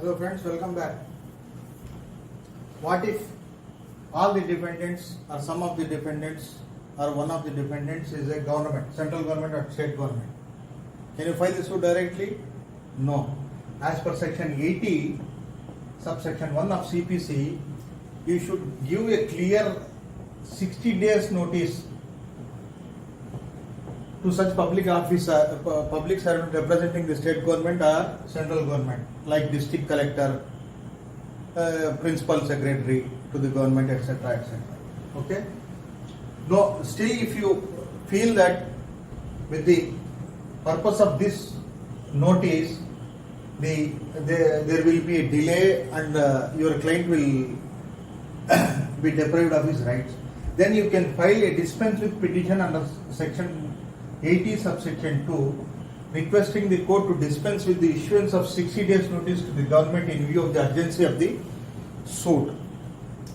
Hello friends, welcome back. What if all the defendants or some of the defendants or one of the defendants is a government, central government or state government? Can you file the suit directly? No. As per section 80, subsection 1 of CPC, you should give a clear 60 days notice to such public officer, public servant representing the state government or central government, like district collector, principal secretary to the government, etc., etc. Okay. No, still, if you feel that with the purpose of this notice, there will be a delay and your client will be deprived of his rights, then you can file a dispense with petition under section 80 subsection 2, requesting the court to dispense with the issuance of 60 days notice to the government in view of the urgency of the suit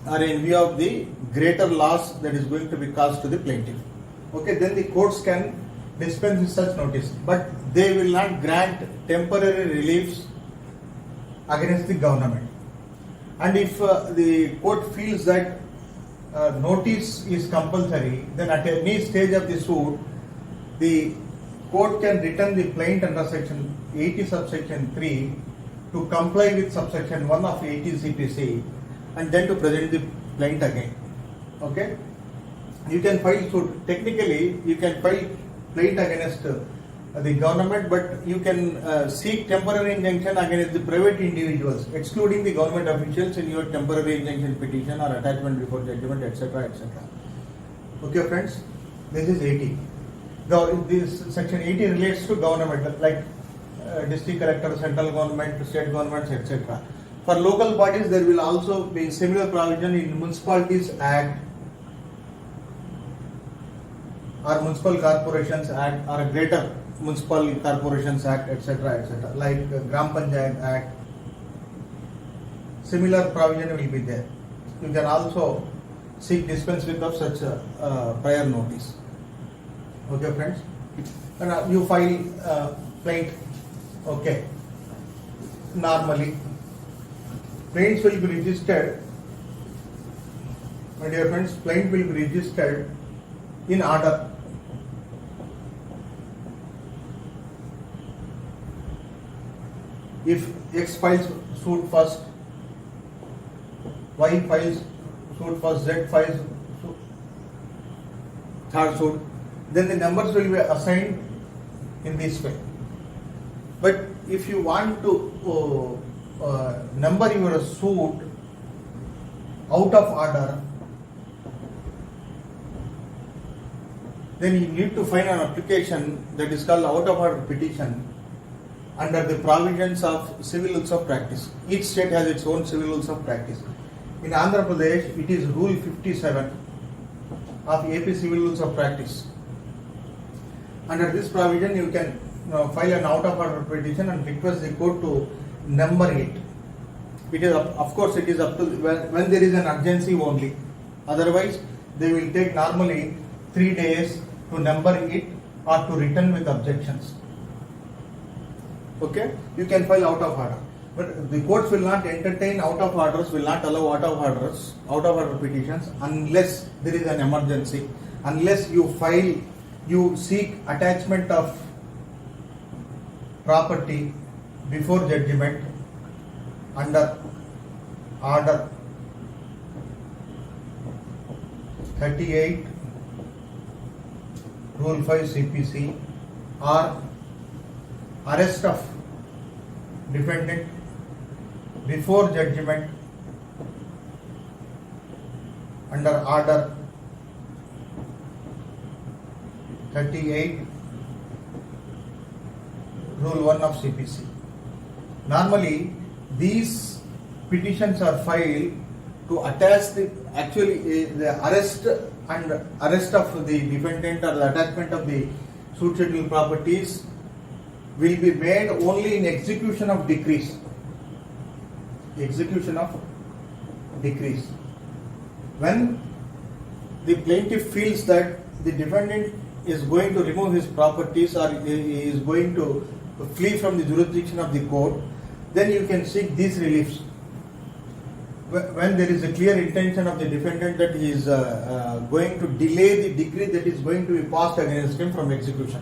or in view of the greater loss that is going to be caused to the plaintiff. Okay, then the courts can dispense with such notice, but they will not grant temporary reliefs against the government. And if the court feels that notice is compulsory, then at any stage of the suit, the court can return the plaint under section 80 subsection 3 to comply with subsection 1 of 80 CPC and then to present the plaint again. Okay? You can file suit. Technically, you can file plaint against the government, but you can seek temporary injunction against the private individuals, excluding the government officials in your temporary injunction petition or attachment before judgment, etc., etc. Okay, friends? This is 80. Now, this section 80 relates to government, like district collector, central government, state governments, etc. For local bodies, there will also be similar provision in Municipalities Act or Municipal Corporations Act or a Greater Municipal Corporations Act, etc., etc., like Gram Panchayat Act. Similar provision will be there. You can also seek dispense with of such prior notice. Okay, friends? And you file plaint. Okay. Normally, plaints will be registered. My dear friends, plaint will be registered in order. If X files suit first, Y files suit first, Z files third suit, then the numbers will be assigned in this way. But if you want to number your suit out of order, then you need to find an application that is called out of order petition under the provisions of civil rules of practice. Each state has its own civil rules of practice. In Andhra Pradesh, it is Rule 57 of AP Civil Rules of Practice. Under this provision, you can file an out of order petition and request the court to number it. It is, of course, it is up to when there is an urgency only. Otherwise, they will take normally 3 days to number it or to return with objections. Okay, you can file out of order, but the courts will not entertain out of orders, will not allow out of order petitions unless there is an emergency, unless you seek attachment of property before judgment under order 38 Rule 5 CPC or arrest of defendant before judgment under order 38 Rule 1 of CPC. Normally, these petitions are filed to attach the arrest of the defendant or the attachment of the suit schedule properties will be made only in execution of decrees. Execution of decrees. When the plaintiff feels that the defendant is going to remove his properties or is going to flee from the jurisdiction of the court, then you can seek these reliefs. When there is a clear intention of the defendant that he is going to delay the decree that is going to be passed against him from execution.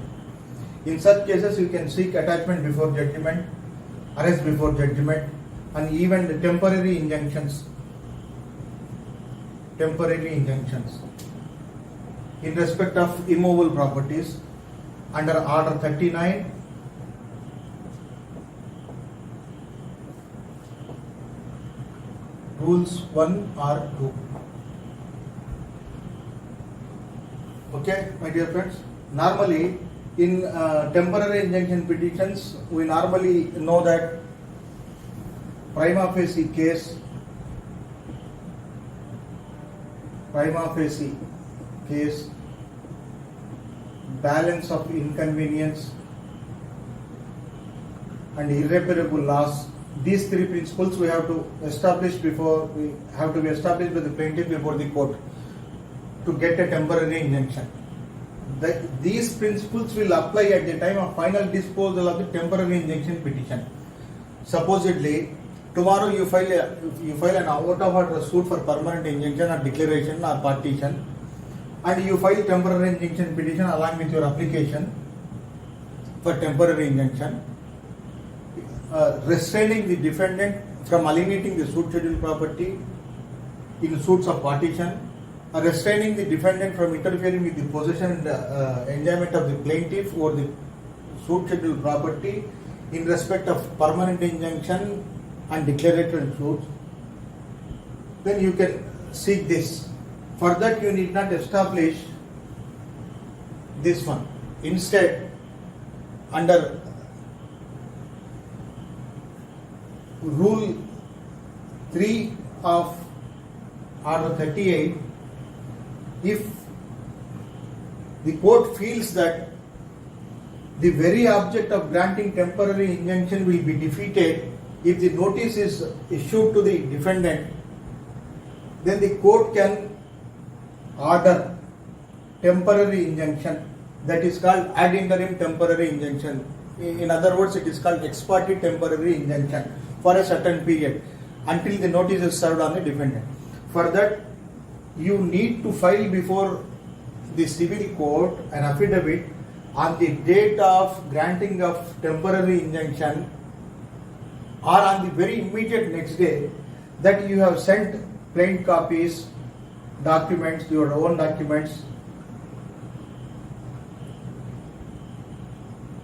In such cases, you can seek attachment before judgment, arrest before judgment, and even the temporary injunctions. Temporary injunctions in respect of immovable properties under Order 39. Rules 1 or 2. Okay, my dear friends. Normally, in temporary injunction petitions, we normally know that prima facie case, balance of inconvenience, and irreparable loss. These three principles we have to establish by the plaintiff before the court to get a temporary injunction. These principles will apply at the time of final disposal of the temporary injunction petition. Supposedly, tomorrow you file an out of order suit for permanent injunction or declaration or partition, and you file temporary injunction petition along with your application for temporary injunction, restraining the defendant from alienating the suit scheduled property in suits of partition, restraining the defendant from interfering with the possession and enjoyment of the plaintiff or the suit scheduled property in respect of permanent injunction and declaratory suits, then you can seek this. For that you need not establish this one. Instead, under Rule 3 of Order 38, if the court feels that the very object of granting temporary injunction will be defeated if the notice is issued to the defendant, then the court can order temporary injunction, that is called ad interim temporary injunction. In other words, it is called ex parte temporary injunction for a certain period until the notice is served on the defendant. For that, you need to file before the civil court an affidavit on the date of granting of temporary injunction or on the very immediate next day that you have sent plain copies, documents, your own documents,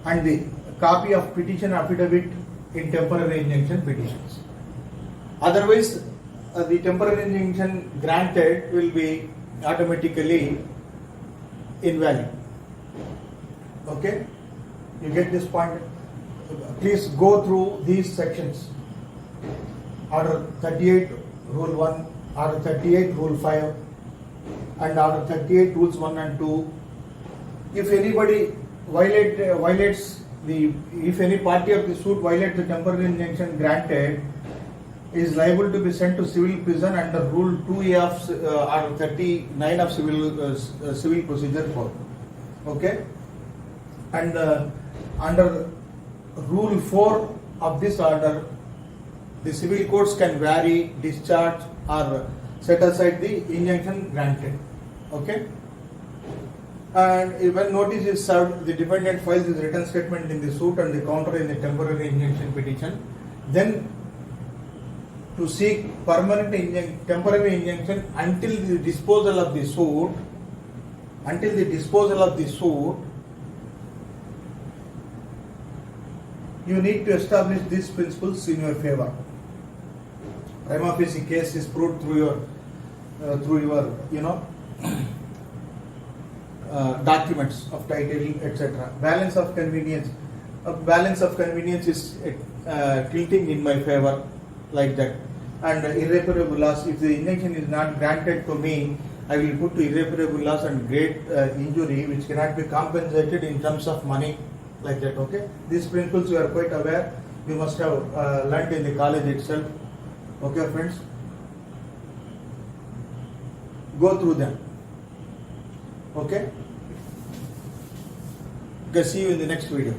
and the copy of petition affidavit in temporary injunction petitions. Otherwise, the temporary injunction granted will be automatically invalid. Okay? You get this point? Please go through these sections. Order 38, Rule 1, Order 38, Rule 5, and Order 38, Rules 1 and 2. If anybody if any party of the suit violates the temporary injunction granted, is liable to be sent to civil prison under Rule 2A of Order 39 of Civil Procedure Code. Okay? And under Rule 4 of this order, the civil courts can vary, discharge, or set aside the injunction granted. Okay? And when notice is served, the defendant files his written statement in the suit and the counter in the temporary injunction petition. Then, to seek temporary injunction until the disposal of the suit, you need to establish these principles in your favor. Prima facie case is proved through your documents of title, etc. Balance of convenience. Balance of convenience is tilting in my favor, like that. And irreparable loss. If the injunction is not granted to me, I will put to irreparable loss and great injury, which cannot be compensated in terms of money, like that. Okay. These principles you are quite aware. You must have learnt in the college itself. Okay, friends. Go through them. Okay. Okay, see you in the next video.